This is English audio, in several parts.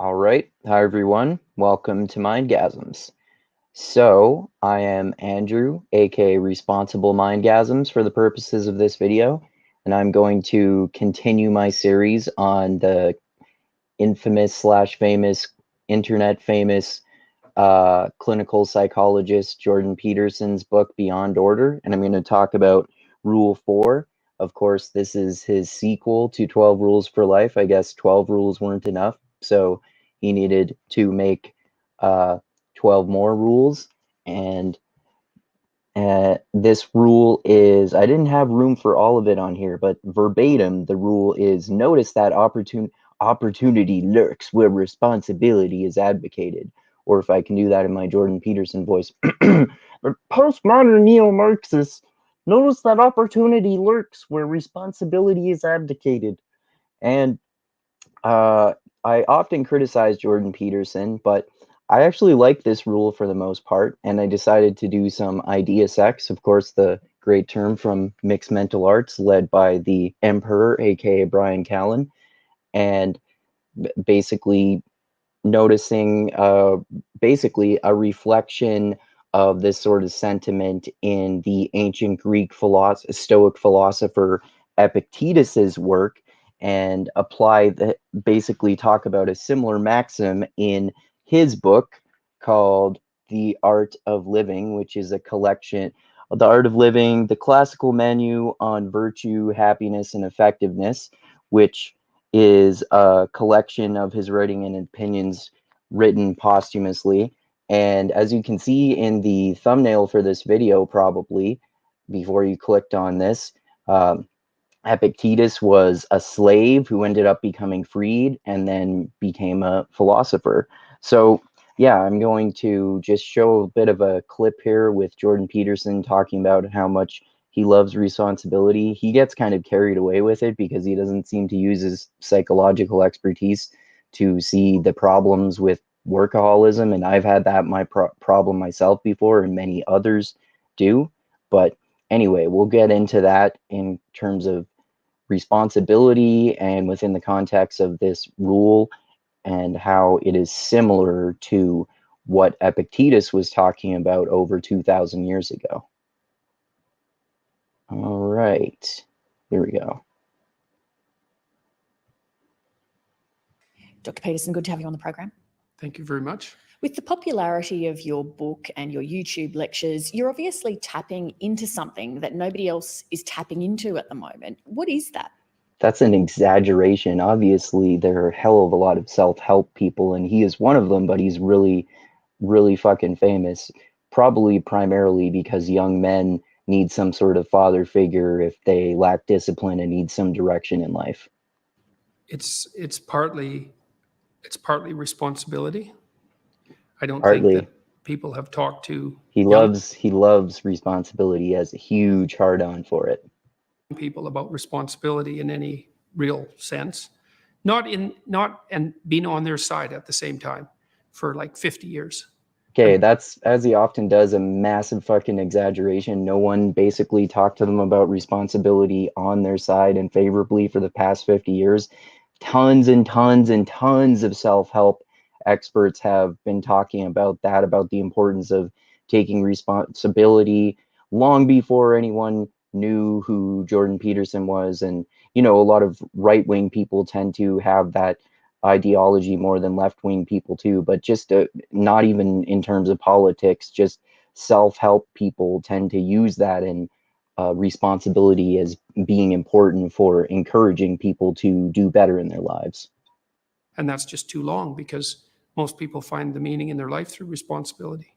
All right. Hi, everyone. Welcome to Mindgasms. So, I am Andrew, aka Responsible Mindgasms, for the purposes of this video, and I'm going to continue my series on the infamous slash famous, internet famous clinical psychologist Jordan Peterson's book, Beyond Order, and I'm going to talk about Rule 4. Of course, this is his sequel to 12 Rules for Life. I guess 12 rules weren't enough, so he needed to make 12 more rules. And this rule is, I didn't have room for all of it on here, but verbatim, the rule is, notice that opportunity lurks where responsibility is advocated. Or if I can do that in my Jordan Peterson voice, postmodern neo-Marxists, notice that opportunity lurks where responsibility is abdicated. And I often criticize Jordan Peterson, but I actually like this rule for the most part, and I decided to do some idea sex, of course, the great term from mixed mental arts led by the Emperor, aka Brian Callen, and basically noticing basically a reflection of this sort of sentiment in the ancient Greek Stoic philosopher Epictetus's work, and basically talk about a similar maxim in his book called The Art of Living, which is a collection of The Art of Living, the classical menu on virtue, happiness, and effectiveness, which is a collection of his writing and opinions written posthumously. And as you can see in the thumbnail for this video, probably before you clicked on this, Epictetus was a slave who ended up becoming freed and then became a philosopher. So yeah, I'm going to just show a bit of a clip here with Jordan Peterson talking about how much he loves responsibility. He gets kind of carried away with it because he doesn't seem to use his psychological expertise to see the problems with workaholism. And I've had that problem myself before, and many others do. But anyway, we'll get into that in terms of responsibility and within the context of this rule, and how it is similar to what Epictetus was talking about over 2,000 years ago. All right, here we go. Dr. Peterson, good to have you on the program. Thank you very much. With the popularity of your book and your YouTube lectures, you're obviously tapping into something that nobody else is tapping into at the moment. What is that? That's an exaggeration. Obviously, there are a hell of a lot of self-help people, and he is one of them, but he's really, really fucking famous. Probably primarily because young men need some sort of father figure if they lack discipline and need some direction in life. It's partly responsibility. I don't Partly. think that people have talked to He loves responsibility, as a huge hard-on for it. People about responsibility in any real sense, not and being on their side at the same time for like 50 years. Okay, that's, as he often does, a massive fucking exaggeration. No one basically talked to them about responsibility on their side and favorably for the past 50 years. Tons and tons and tons of self-help experts have been talking about that, about the importance of taking responsibility long before anyone knew who Jordan Peterson was. And, you know, a lot of right-wing people tend to have that ideology more than left-wing people too, but just not even in terms of politics, just self-help people tend to use that and responsibility as being important for encouraging people to do better in their lives. And that's just too long, because most people find the meaning in their life through responsibility.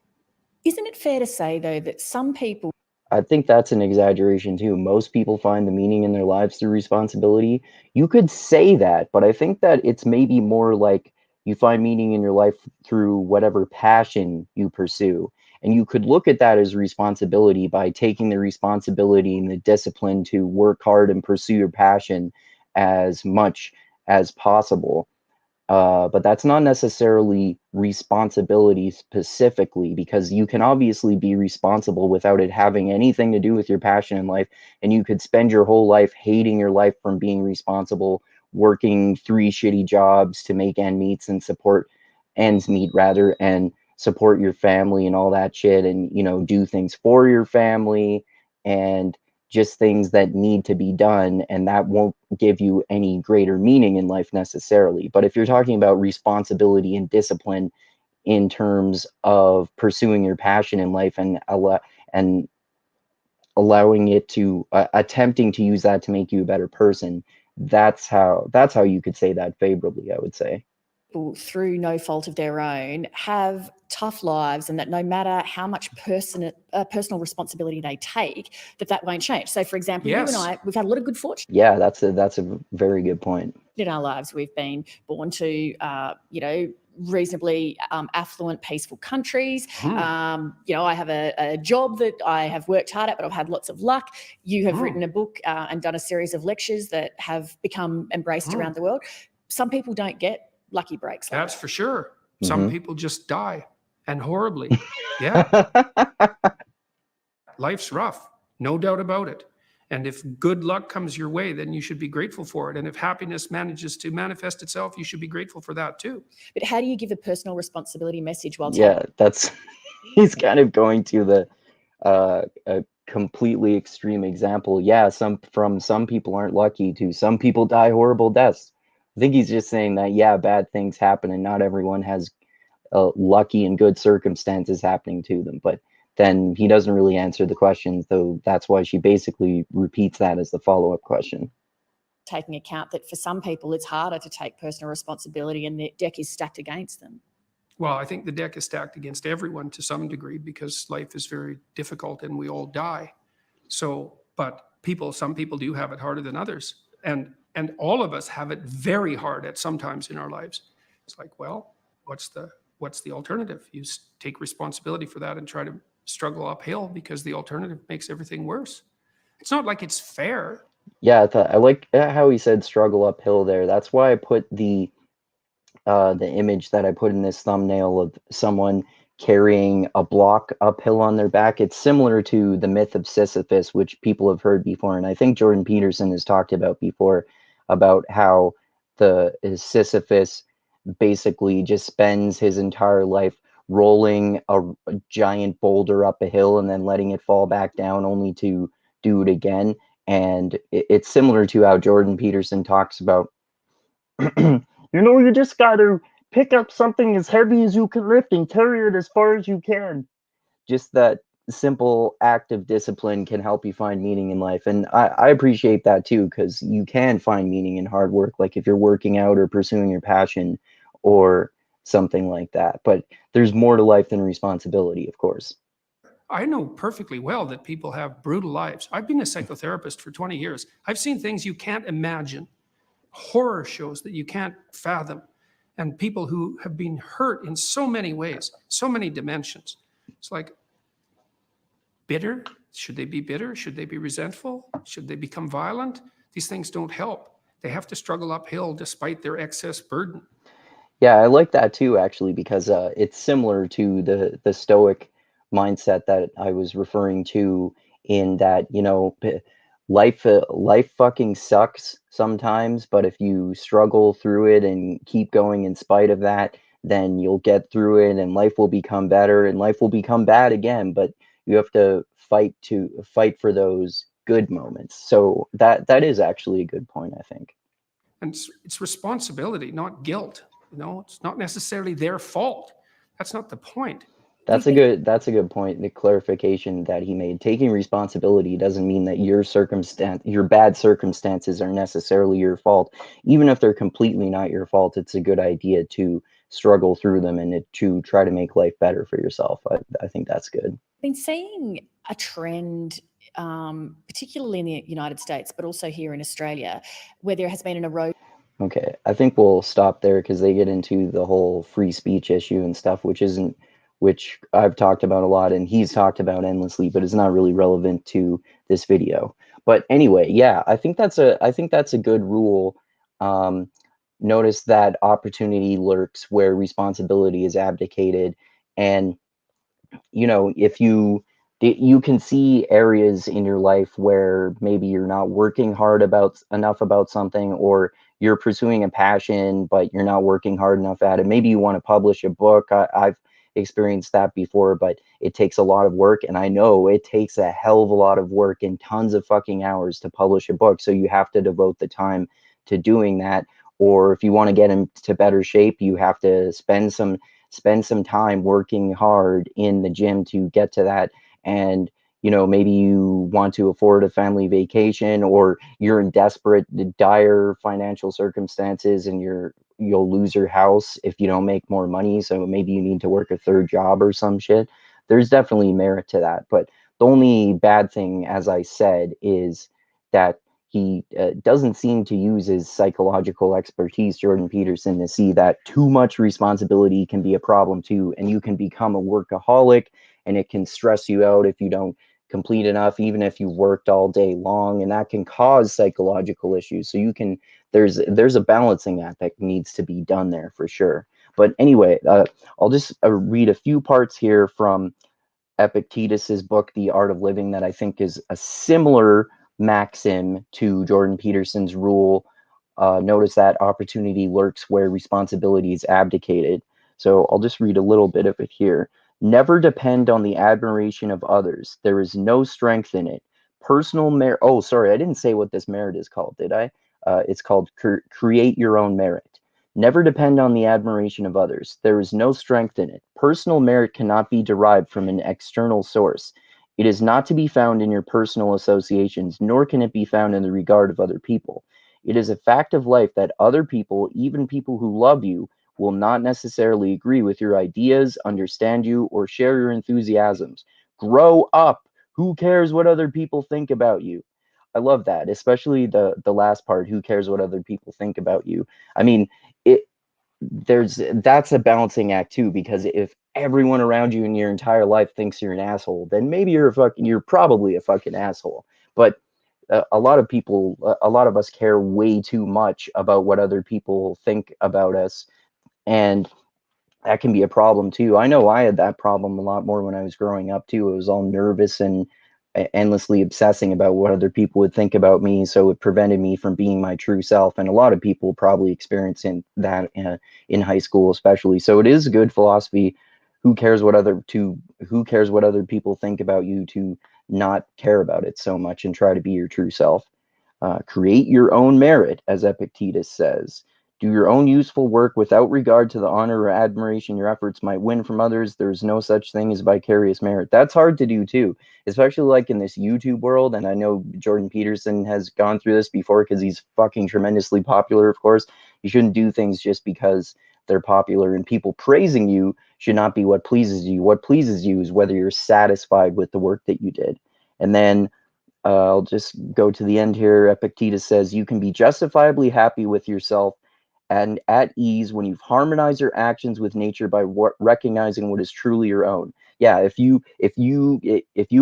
Isn't it fair to say, though, that some people... I think that's an exaggeration too. Most people find the meaning in their lives through responsibility. You could say that, but I think that it's maybe more like you find meaning in your life through whatever passion you pursue. And you could look at that as responsibility by taking the responsibility and the discipline to work hard and pursue your passion as much as possible. But that's not necessarily responsibility specifically, because you can obviously be responsible without it having anything to do with your passion in life. And you could spend your whole life hating your life from being responsible, working 3 shitty jobs to make ends meet rather, and support your family and all that shit, and do things for your family, and just things that need to be done, and that won't give you any greater meaning in life necessarily. But if you're talking about responsibility and discipline in terms of pursuing your passion in life, and allowing it to attempting to use that to make you a better person, that's how you could say that favorably, I would say. People, through no fault of their own, have tough lives, and that no matter how much personal responsibility they take, that won't change. So, for example, you and Yes. I, we've had a lot of good fortune Yeah, that's a very good point. in our lives. We've been born to, reasonably affluent, peaceful countries. I have a job that I have worked hard at, but I've had lots of luck. You have written a book and done a series of lectures that have become embraced around the world. Some people don't get lucky breaks. That's for sure. Mhm. Some people just die, and horribly. Yeah. Life's rough, no doubt about it. And if good luck comes your way, then you should be grateful for it. And if happiness manages to manifest itself, you should be grateful for that too. But how do you give a personal responsibility message while Yeah, that's he's kind of going to the a completely extreme example. Yeah, some people aren't lucky to some people die horrible deaths. I think he's just saying that, yeah, bad things happen and not everyone has lucky and good circumstances happening to them. But then he doesn't really answer the question, though that's why she basically repeats that as the follow-up question. taking account that for some people it's harder to take personal responsibility and the deck is stacked against them? Well, I think the deck is stacked against everyone to some degree because life is very difficult and we all die. So, but some people do have it harder than others. And all of us have it very hard at some times in our lives. It's like, well, what's the alternative? You take responsibility for that and try to struggle uphill, because the alternative makes everything worse. It's not like it's fair. Yeah, I like how he said struggle uphill there. That's why I put the image that I put in this thumbnail of someone carrying a block uphill on their back. It's similar to the myth of Sisyphus, which people have heard before, and I think Jordan Peterson has talked about before, about how Sisyphus basically just spends his entire life rolling a giant boulder up a hill and then letting it fall back down, only to do it again. And it's similar to how Jordan Peterson talks about you just gotta pick up something as heavy as you can lift and carry it as far as you can. Just that simple act of discipline can help you find meaning in life. And I appreciate that too, because you can find meaning in hard work, like if you're working out or pursuing your passion or something like that. But there's more to life than responsibility, of course. I know perfectly well that people have brutal lives. I've been a psychotherapist for 20 years. I've seen things you can't imagine, horror shows that you can't fathom, and people who have been hurt in so many ways, so many dimensions. It's like, bitter? Should they be bitter? Should they be resentful? Should they become violent? These things don't help. They have to struggle uphill despite their excess burden. Yeah, I like that too, actually, because it's similar to the Stoic mindset that I was referring to, in that, life fucking sucks sometimes, but if you struggle through it and keep going in spite of that, then you'll get through it and life will become better and life will become bad again, but you have to fight for those good moments. So that is actually a good point, I think. And it's responsibility, not guilt. It's not necessarily their fault. That's not the point. That's a good point. The clarification that he made. Taking responsibility doesn't mean that your bad circumstances are necessarily your fault. Even if they're completely not your fault, it's a good idea to struggle through them and to try to make life better for yourself. I think that's good. I've been seeing a trend, particularly in the United States, but also here in Australia, where there has been an erosion. Okay, I think we'll stop there because they get into the whole free speech issue and stuff, which I've talked about a lot and he's talked about endlessly, but it's not really relevant to this video. But anyway, yeah, I think that's a good rule. Notice that opportunity lurks where responsibility is abdicated, and if you you can see areas in your life where maybe you're not working hard enough about something, or you're pursuing a passion but you're not working hard enough at it. Maybe you want to publish a book. I've experienced that before, but it takes a lot of work, and I know it takes a hell of a lot of work and tons of fucking hours to publish a book, so you have to devote the time to doing that. Or if you want to get into better shape, you have to spend some time working hard in the gym to get to that. And maybe you want to afford a family vacation, or you're in desperate, dire financial circumstances, and you'll lose your house if you don't make more money, so maybe you need to work a third job or some shit. There's definitely merit to that, but the only bad thing, as I said, is that he doesn't seem to use his psychological expertise, Jordan Peterson, to see that too much responsibility can be a problem too, and you can become a workaholic, and it can stress you out if you don't complete enough, even if you worked all day long, and that can cause psychological issues. So there's a balancing act that needs to be done there for sure. But anyway, I'll just read a few parts here from Epictetus's book, The Art of Living, that I think is a similar maxim to Jordan Peterson's rule. Notice that opportunity lurks where responsibility is abdicated. So I'll just read a little bit of it here. Never depend on the admiration of others. There is no strength in it. Personal merit. Oh, sorry, I didn't say what this merit is called, did I? It's called create your own merit. Never depend on the admiration of others. There is no strength in it. Personal merit cannot be derived from an external source. It is not to be found in your personal associations, nor can it be found in the regard of other people. It is a fact of life that other people, even people who love you, will not necessarily agree with your ideas, understand you, or share your enthusiasms. Grow up. Who cares what other people think about you? I love that, especially the last part. Who cares what other people think about you? I mean, it that's a balancing act too, because if everyone around you in your entire life thinks you're an asshole, then maybe you're probably a fucking asshole. But a lot of people, a lot of us care way too much about what other people think about us, and that can be a problem too. I know I had that problem a lot more when I was growing up too. I was all nervous and endlessly obsessing about what other people would think about me, so it prevented me from being my true self. And a lot of people probably experiencing that in high school, especially. So it is a good philosophy. Who cares what other people think about you, to not care about it so much and try to be your true self. Create your own merit, as Epictetus says. Do your own useful work without regard to the honor or admiration your efforts might win from others. There is no such thing as vicarious merit. That's hard to do too, especially like in this YouTube world. And I know Jordan Peterson has gone through this before because he's fucking tremendously popular, of course. You shouldn't do things just because they're popular, and people praising you should not be what pleases you. What pleases you is whether you're satisfied with the work that you did. And then I'll just go to the end here. Epictetus says, you can be justifiably happy with yourself and at ease when you've harmonized your actions with nature by recognizing what is truly your own. Yeah, if you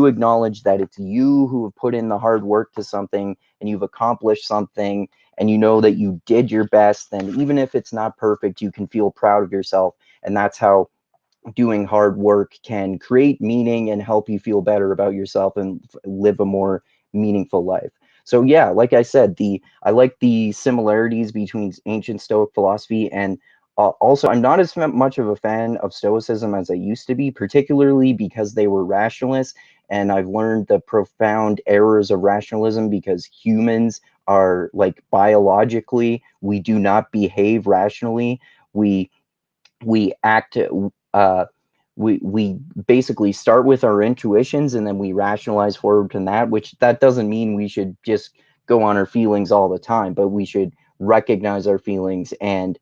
acknowledge that it's you who have put in the hard work to something, and you've accomplished something, and you know that you did your best, then even if it's not perfect, you can feel proud of yourself. And that's how doing hard work can create meaning and help you feel better about yourself and live a more meaningful life. So yeah, like I said, I like the similarities between ancient Stoic philosophy, and also I'm not as much of a fan of Stoicism as I used to be, particularly because they were rationalists, and I've learned the profound errors of rationalism, because humans are, like, biologically, we do not behave rationally. We act we basically start with our intuitions, and then we rationalize forward from that, which that doesn't mean we should just go on our feelings all the time, but we should recognize our feelings and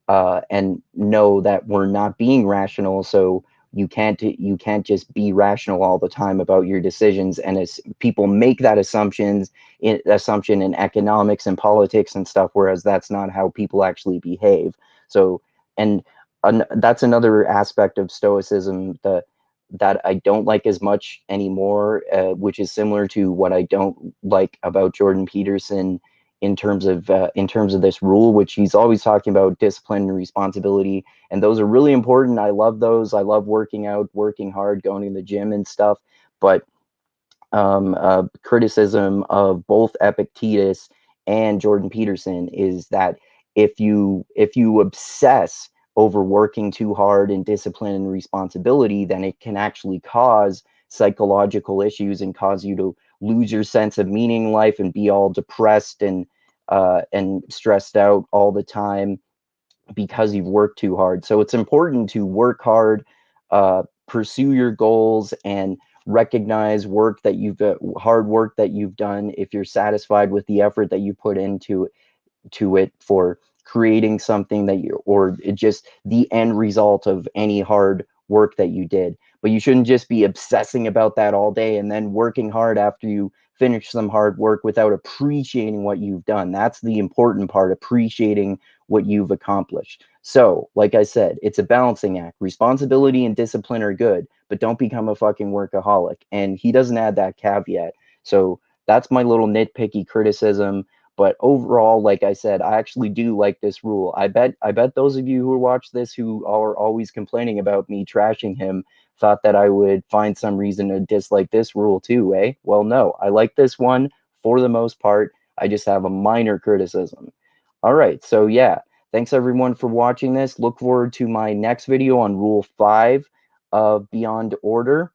know that we're not being rational. So you can't just be rational all the time about your decisions. And as people make that assumption in economics and politics and stuff, whereas that's not how people actually behave. So, and that's another aspect of Stoicism that I don't like as much anymore, which is similar to what I don't like about Jordan Peterson in terms of this rule, which he's always talking about discipline and responsibility, and those are really important. I love those. I love working out, working hard, going to the gym and stuff. But criticism of both Epictetus and Jordan Peterson is that if you obsess over working too hard and discipline and responsibility, then it can actually cause psychological issues and cause you to lose your sense of meaning in life and be all depressed and stressed out all the time because you've worked too hard. So it's important to work hard, pursue your goals, and recognize work that you've hard work that you've done if you're satisfied with the effort that you put into it for creating something that you, or just the end result of any hard work that you did. But you shouldn't just be obsessing about that all day and then working hard after you finish some hard work without appreciating what you've done. That's the important part, appreciating what you've accomplished. So, like I said, it's a balancing act. Responsibility and discipline are good, but don't become a fucking workaholic. And he doesn't add that caveat. So that's my little nitpicky criticism. But overall, like I said, I actually do like this rule. I bet those of you who watch this who are always complaining about me trashing him thought that I would find some reason to dislike this rule too, eh? Well, no, I like this one for the most part. I just have a minor criticism. All right, so yeah, thanks everyone for watching this. Look forward to my next video on Rule 5 of Beyond Order.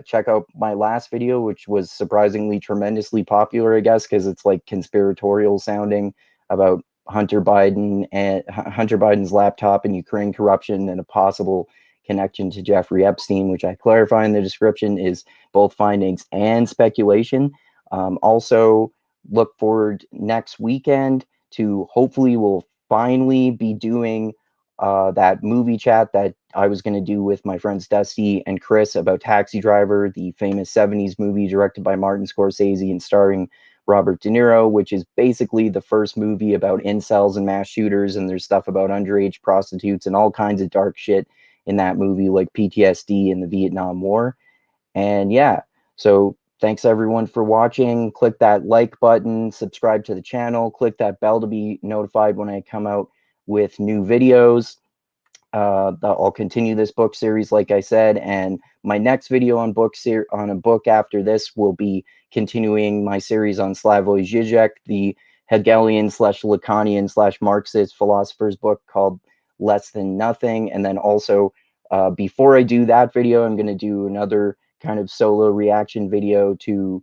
Check out my last video, which was surprisingly tremendously popular, I guess, because it's like conspiratorial sounding about Hunter Biden's laptop and Ukraine corruption and a possible connection to Jeffrey Epstein, which I clarify in the description is both findings and speculation. Also, look forward next weekend to hopefully we'll finally be doing that movie chat that I was going to do with my friends Dusty and Chris about Taxi Driver, the famous 70s movie directed by Martin Scorsese and starring Robert De Niro, which is basically the first movie about incels and mass shooters, and there's stuff about underage prostitutes and all kinds of dark shit in that movie, like PTSD and the Vietnam War. And yeah, so thanks everyone for watching. Click that like button, subscribe to the channel, click that bell to be notified when I come out with new videos. I'll continue this book series, like I said, and my next video on a book after this will be continuing my series on Slavoj Žižek, the Hegelian / Lacanian / Marxist philosopher's book called Less Than Nothing. And then also, before I do that video, I'm going to do another kind of solo reaction video to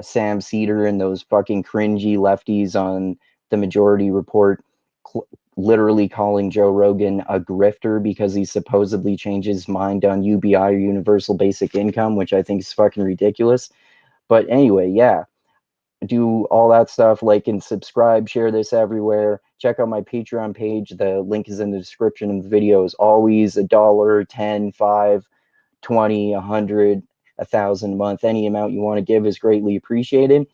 Sam Cedar and those fucking cringy lefties on the Majority Report literally calling Joe Rogan a grifter because he supposedly changed his mind on UBI or universal basic income, which I think is fucking ridiculous. But anyway, yeah, do all that stuff, like and subscribe, share this everywhere. Check out my Patreon page. The link is in the description of the video. As always, $1, $10, $5, $20, $100, $1,000 a month. Any amount you want to give is greatly appreciated.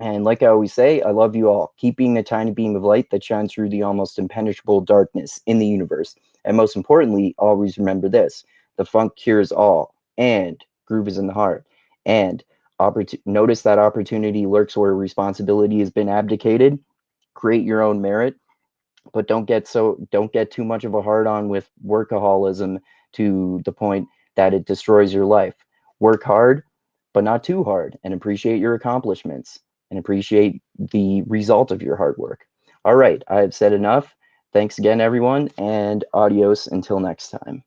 And like I always say, I love you all. Keep being the tiny beam of light that shines through the almost impenetrable darkness in the universe. And most importantly, always remember this: the funk cures all, and groove is in the heart. And notice that opportunity lurks where responsibility has been abdicated. Create your own merit, but don't get too much of a hard on with workaholism to the point that it destroys your life. Work hard, but not too hard, and appreciate your accomplishments and appreciate the result of your hard work. All right, I've said enough. Thanks again, everyone, and adios until next time.